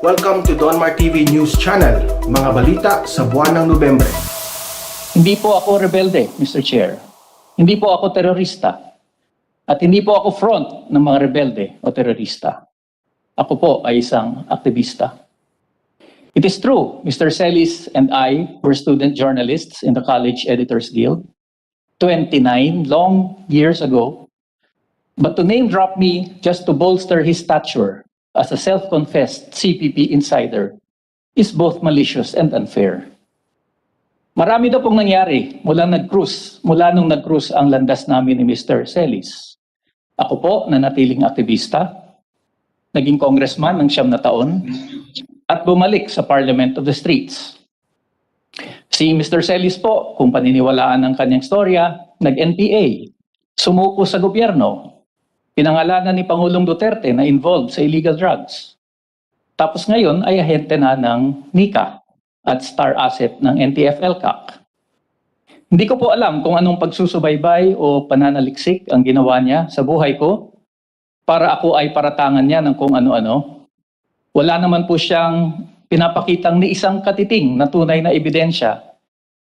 Welcome to Donmar TV News Channel, mga balita sa buwan ng Nobyembre. Hindi po ako rebelde, Mr. Chair. Hindi po ako terorista. At hindi po ako front ng mga rebelde o terorista. Ako po ay isang aktivista. It is true, Mr. Celis and I were student journalists in the College Editors Guild 29 long years ago. But to name drop me just to bolster his stature as a self-confessed CPP insider is both malicious and unfair. Marami daw pong nangyari mula nung nag-cruise ang landas namin ni Mr. Celis. Ako po, nanatiling aktivista, naging congressman ng 9 na taon, at bumalik sa Parliament of the Streets. Si Mr. Celis po, kung paniniwalaan ang kanyang storya, nag-NPA, sumuko sa gobyerno, pinangalanan ni Pangulong Duterte na involved sa illegal drugs. Tapos ngayon ay ahente na ng NICA at star asset ng NTF-ELCAC. Hindi ko po alam kung anong pagsusubaybay o pananaliksik ang ginawa niya sa buhay ko para ako ay paratangan niya ng kung ano-ano. Wala naman po siyang pinapakitang ni isang katiting na tunay na ebidensya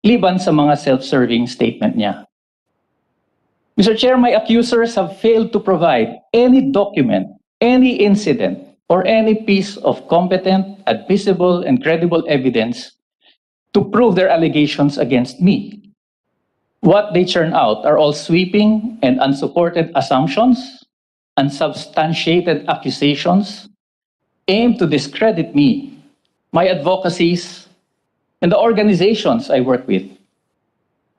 liban sa mga self-serving statement niya. Mr. Chair, my accusers have failed to provide any document, any incident, or any piece of competent, admissible, and credible evidence to prove their allegations against me. What they churn out are all sweeping and unsupported assumptions, unsubstantiated accusations, aimed to discredit me, my advocacies, and the organizations I work with.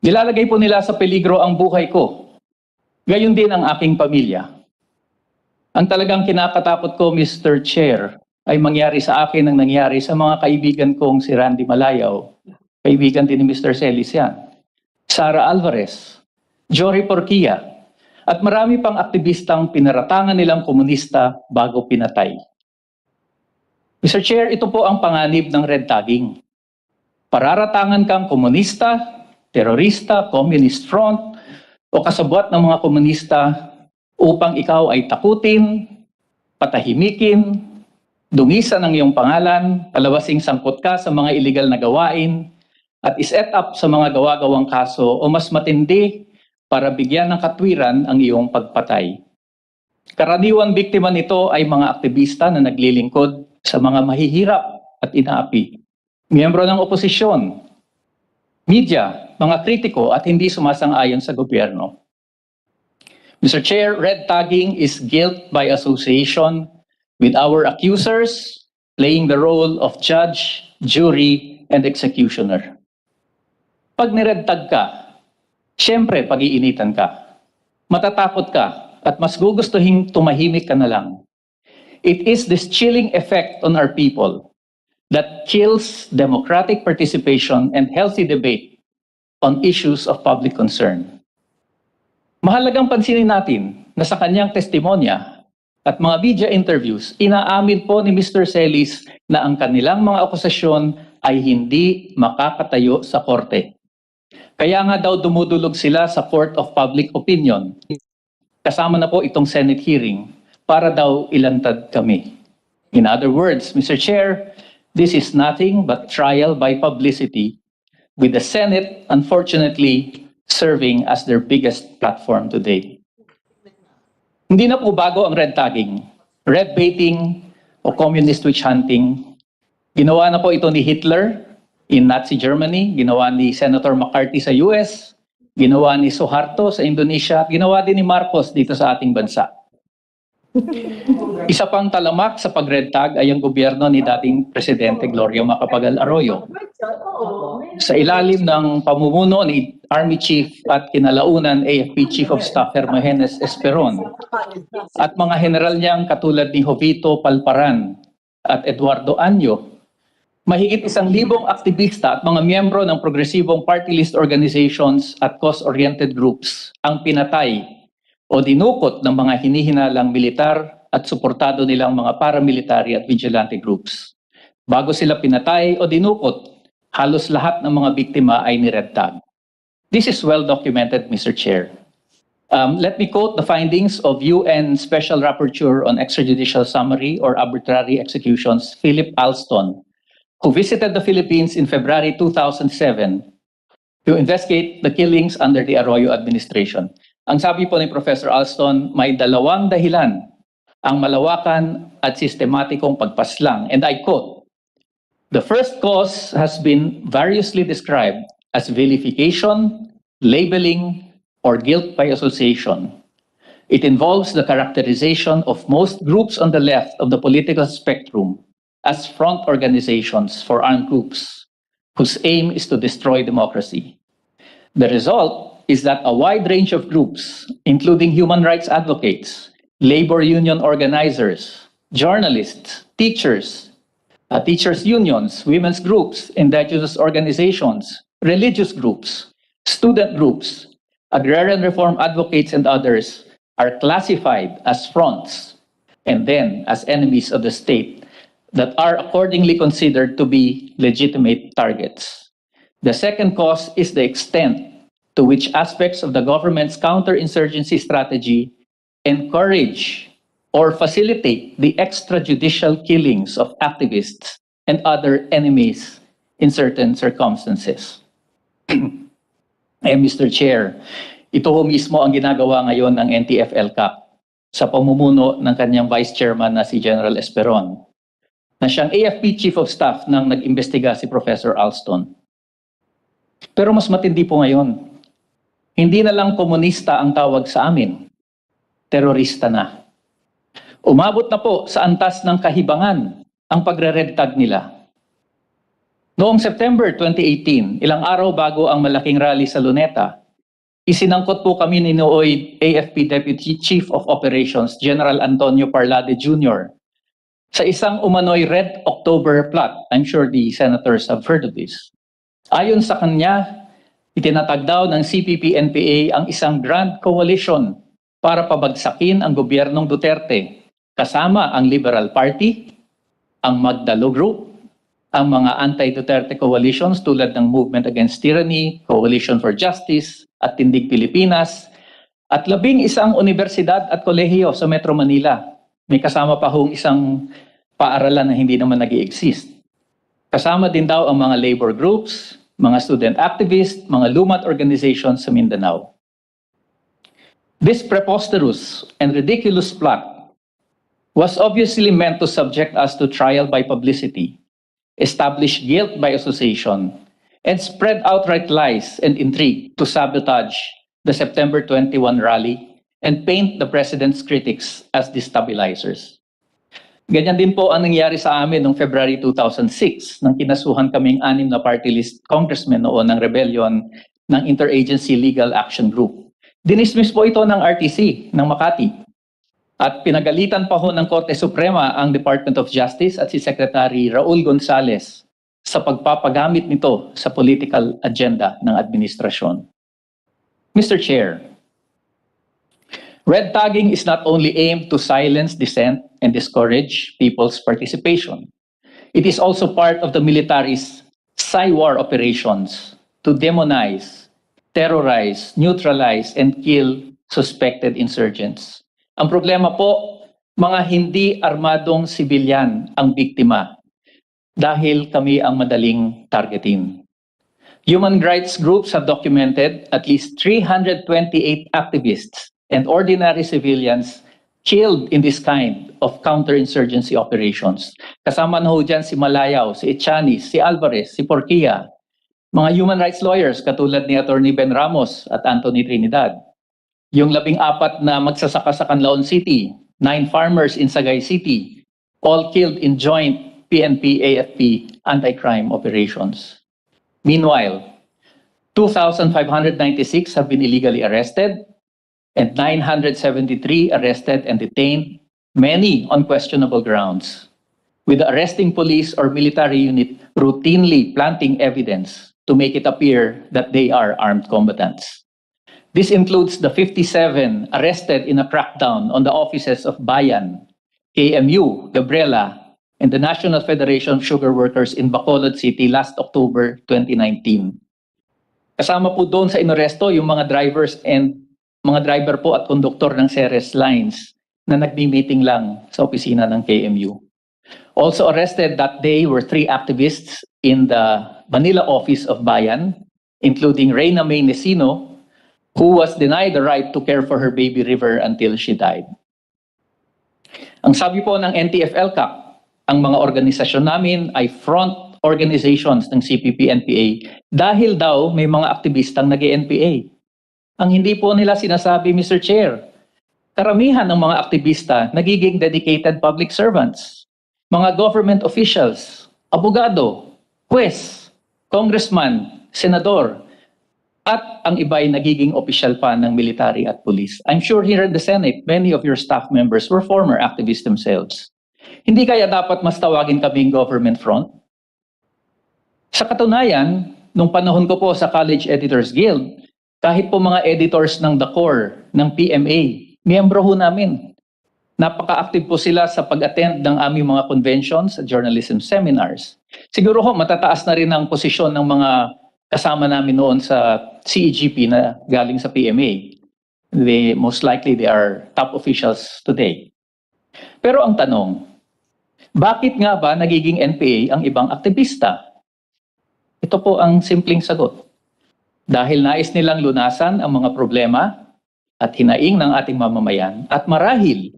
Nilalagay po nila sa peligro ang buhay ko. Gayon din ang aking pamilya. Ang talagang kinakatakot ko, Mr. Chair, ay mangyari sa akin ang nangyari sa mga kaibigan kong si Randy Malayaw, kaibigan din ni Mr. Celis yan, Sara Alvarez, Jory Porquia, at marami pang aktivistang pinaratangan nilang komunista bago pinatay. Mr. Chair, ito po ang panganib ng red tagging. Pararatangan kang komunista, terorista, communist front, o kasabwat ng mga komunista upang ikaw ay takutin, patahimikin, dungisan ang iyong pangalan, palawasing sangkot ka sa mga illegal na gawain, at iset up sa mga gawa-gawang kaso o mas matindi para bigyan ng katwiran ang iyong pagpatay. Karaniwang biktima nito ay mga aktivista na naglilingkod sa mga mahihirap at inaapi, miyembro ng oposisyon, media, mga kritiko at hindi sumasang-ayon sa gobyerno. Mr. Chair, red tagging is guilt by association with our accusers playing the role of judge, jury, and executioner. Pag nired tag ka, syempre pag-iinitan ka, matatakot ka, at mas gugustuhin tumahimik ka na lang. It is this chilling effect on our people that kills democratic participation and healthy debate on issues of public concern. Mahalagang pansinin natin na sa kanyang testimonya at mga media interviews, inaamin po ni Mr. Celis na ang kanilang mga akusasyon ay hindi makakatayo sa korte. Kaya nga daw dumudulog sila sa Court of Public Opinion. Kasama na po itong Senate hearing para daw ilantad kami. In other words, Mr. Chair, this is nothing but trial by publicity, with the Senate, unfortunately, serving as their biggest platform today. Hindi na po bago ang red tagging, red baiting, o communist witch hunting. Ginawa na po ito ni Hitler in Nazi Germany, ginawa ni Senator McCarthy sa US, ginawa ni Suharto sa Indonesia, ginawa din ni Marcos dito sa ating bansa. Isa pang talamak sa pag-red tag ay ang gobyerno ni dating Presidente Gloria Macapagal Arroyo. Sa ilalim ng pamumuno ni Army Chief at kinalaunan AFP Chief of Staff Hermogenes Esperon at mga general niyang katulad ni Jovito Palparan at Eduardo Anyo, mahigit 1,000 aktivista at mga miyembro ng progresibong party list organizations at cause-oriented groups ang pinatay o dinukot ng mga hinihinalang militar at suportado nilang mga paramilitary at vigilante groups. Bago sila pinatay o dinukot, halos lahat ng mga biktima ay ni-red tag. This is well documented, Mr. Chair. Let me quote the findings of UN Special Rapporteur on Extrajudicial Summary or Arbitrary Executions, Philip Alston, who visited the Philippines in February 2007 to investigate the killings under the Arroyo administration. Ang sabi po ni Professor Alston, may dalawang dahilan ang malawakan at sistematikong pagpaslang. And I quote, "The first cause has been variously described as vilification, labeling, or guilt by association. It involves the characterization of most groups on the left of the political spectrum as front organizations for armed groups whose aim is to destroy democracy. The result is that a wide range of groups, including human rights advocates, labor union organizers, journalists, teachers, teachers' unions, women's groups, indigenous organizations, religious groups, student groups, agrarian reform advocates, and others are classified as fronts and then as enemies of the state that are accordingly considered to be legitimate targets. The second cause is the extent to which aspects of the government's counterinsurgency strategy encourage or facilitate the extrajudicial killings of activists and other enemies in certain circumstances." Mr. Chair, ito ho mismo ang ginagawa ngayon ng NTF-ELCAC sa pamumuno ng kanyang Vice Chairman na si General Esperon, na siyang AFP Chief of Staff nang nag-imbestiga si Professor Alston. Pero mas matindi po ngayon, hindi na lang komunista ang tawag sa amin, terorista na. Umabot na po sa antas ng kahibangan ang pagre-red tag nila. Noong September 2018, ilang araw bago ang malaking rally sa Luneta, isinangkot po kami ni nooy AFP Deputy Chief of Operations, General Antonio Parlade Jr., sa isang umano'y Red October plot. I'm sure the senators have heard of this. Ayon sa kanya, itinatag daw ng CPP-NPA ang isang grand coalition para pabagsakin ang gobyernong Duterte, kasama ang Liberal Party, ang Magdalo Group, ang mga anti-Duterte coalitions tulad ng Movement Against Tyranny, Coalition for Justice, at Tindig Pilipinas, at 11 universidad at kolehiyo sa Metro Manila. May kasama pa hong isang paaralan na hindi naman nag-i-exist. Kasama din daw ang mga labor groups, mga student activists, mga lumat organizations sa Mindanao. This preposterous and ridiculous plot was obviously meant to subject us to trial by publicity, establish guilt by association, and spread outright lies and intrigue to sabotage the September 21 rally and paint the president's critics as destabilizers. Ganyan din po ang nangyari sa amin noong February 2006 nang kinasuhan kaming 6 na party list congressmen noon ng rebellion ng Interagency Legal Action Group. Dinismiss po ito ng RTC ng Makati at pinagalitan pa ho ng Korte Suprema ang Department of Justice at si Secretary Raul Gonzales sa pagpapagamit nito sa political agenda ng administrasyon. Mr. Chair, red tagging is not only aimed to silence dissent and discourage people's participation. It is also part of the military's Psy-war operations to demonize, terrorize, neutralize, and kill suspected insurgents. Ang problema po, mga hindi armadong sibilyan ang biktima dahil kami ang madaling targetin. Human rights groups have documented at least 328 activists and ordinary civilians killed in this kind of counterinsurgency operations. Kasama na ho dyan si Malayao, si Echaniz, si Alvarez, si Porquia, mga human rights lawyers katulad ni Attorney Ben Ramos at Anthony Trinidad. Yung 14 na magsasaka sa Canlaon City, 9 farmers in Sagay City, all killed in joint PNP-AFP anti-crime operations. Meanwhile, 2,596 have been illegally arrested and 973 arrested and detained, many on questionable grounds, with the arresting police or military unit routinely planting evidence to make it appear that they are armed combatants. This includes the 57 arrested in a crackdown on the offices of Bayan, KMU, Gabriela, and the National Federation of Sugar Workers in Bacolod City last October 2019. Kasama po doon sa inaresto yung mga drivers and mga driver po at konduktor ng Ceres Lines na nagbi-meeting lang sa opisina ng KMU. Also arrested that day were 3 activists in the Manila office of Bayan, including Reyna May Nesino, who was denied the right to care for her baby River until she died. Ang sabi po ng NTF-ELCAC, ang mga organisasyon namin ay front organizations ng CPP-NPA dahil daw may mga aktivistang nag-NPA. Ang hindi po nila sinasabi, Mr. Chair, karamihan ng mga aktivista nagiging dedicated public servants, mga government officials, abogado, huwes, congressman, senador, at ang iba ay nagiging opisyal pa ng military at police. I'm sure here in the Senate, many of your staff members were former activists themselves. Hindi kaya dapat mas tawagin kaming government front? Sa katunayan, nung panahon ko po sa College Editors Guild, kahit po mga editors ng The Core, ng PMA, miyembro ho namin. Napaka-active po sila sa pag-attend ng aming mga conventions at journalism seminars. Siguro ho, matataas na rin ang posisyon ng mga kasama namin noon sa CEGP na galing sa PMA. Most likely, they are top officials today. Pero ang tanong, bakit nga ba nagiging NPA ang ibang aktivista? Ito po ang simpleng sagot. Dahil nais nilang lunasan ang mga problema at hinaing ng ating mamamayan at marahil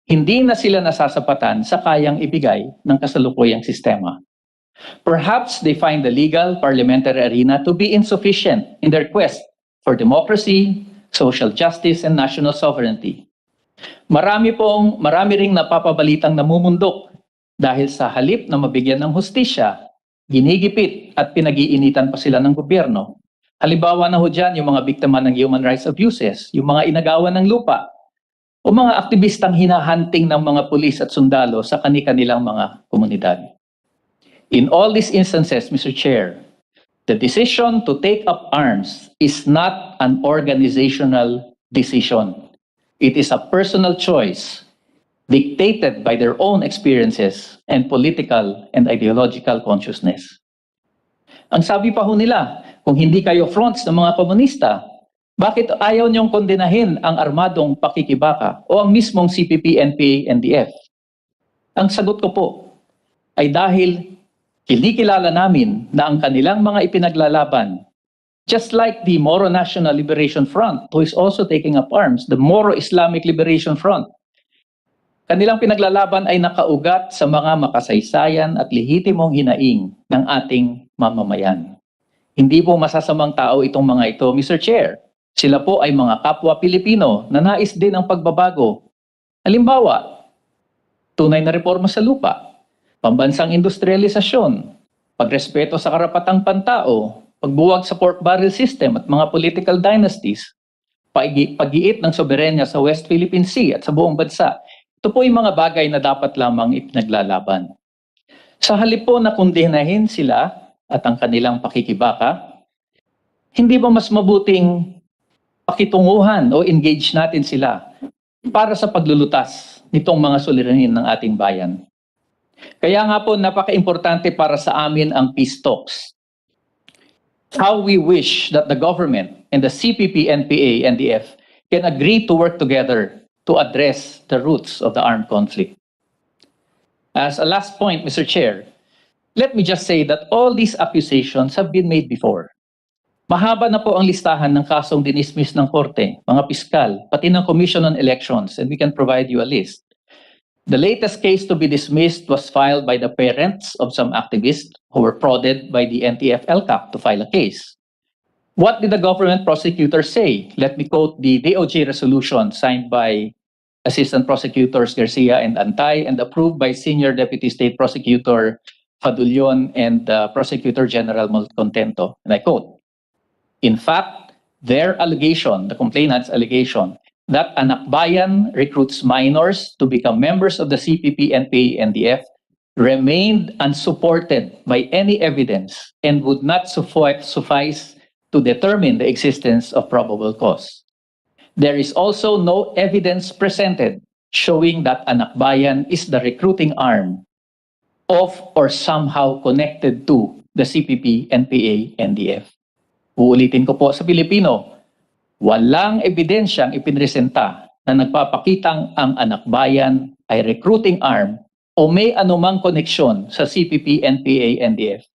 hindi na sila nasasapatan sa kayang ibigay ng kasalukuyang sistema. Perhaps they find the legal parliamentary arena to be insufficient in their quest for democracy, social justice, and national sovereignty. Marami ring napapabalitang namumundok dahil sa halip na mabigyan ng hustisya, ginigipit at pinag-iinitan pa sila ng gobyerno. Halimbawa na ho dyan yung mga biktima ng human rights abuses, yung mga inagawan ng lupa, o mga aktivistang hinahunting ng mga pulis at sundalo sa kani-kanilang mga komunidad. In all these instances, Mr. Chair, the decision to take up arms is not an organizational decision. It is a personal choice dictated by their own experiences and political and ideological consciousness. Ang sabi pa ho nila, kung hindi kayo fronts ng mga komunista, bakit ayaw niyong kondenahin ang armadong pakikibaka o ang mismong CPP, NPA, NDF? Ang sagot ko po ay dahil kinikilala namin na ang kanilang mga ipinaglalaban, just like the Moro National Liberation Front, who is also taking up arms, the Moro Islamic Liberation Front, kanilang pinaglalaban ay nakaugat sa mga makasaysayan at lehitimong hinaing ng ating mamamayan. Hindi po masasamang tao itong mga ito, Mr. Chair. Sila po ay mga kapwa Pilipino na nais din ang pagbabago. Halimbawa, tunay na reforma sa lupa, pambansang industrialisasyon, pagrespeto sa karapatang pantao, pagbuwag sa pork barrel system at mga political dynasties, pag-iit ng soberenya sa West Philippine Sea at sa buong bansa. Ito po yung mga bagay na dapat lamang ipinaglalaban. Sa halip po na kondenahin sila at ang kanilang pakikibaka, hindi ba mas mabuting pakitunguhan o engage natin sila para sa paglulutas nitong mga suliranin ng ating bayan? Kaya nga po napaka-importante para sa amin ang peace talks. How we wish that the government and the CPP, NPA, NDF can agree to work together to address the roots of the armed conflict. As a last point, Mr. Chair, let me just say that all these accusations have been made before. Mahaba na po ang listahan ng kasong dinismiss ng korte, mga piskal, pati ng Commission on Elections, and we can provide you a list. The latest case to be dismissed was filed by the parents of some activists who were prodded by the NTF-ELCAC to file a case. What did the government prosecutor say? Let me quote the DOJ resolution signed by Assistant Prosecutors Garcia and Antay and approved by Senior Deputy State Prosecutor Fadulion and Prosecutor General Malcontento. And I quote, "In fact, their allegation, the complainant's allegation, that an akbayan recruits minors to become members of the CPP, NPA, NDF remained unsupported by any evidence and would not suffice to determine the existence of probable cause. There is also no evidence presented showing that an akbayan is the recruiting arm of or somehow connected to the CPP, NPA, NDF. Uulitin ko po sa Pilipino, Walang ebidensyang ipinresenta na nagpapakitang ang anak bayan ay recruiting arm o may anumang koneksyon sa CPP, NPA, NDF.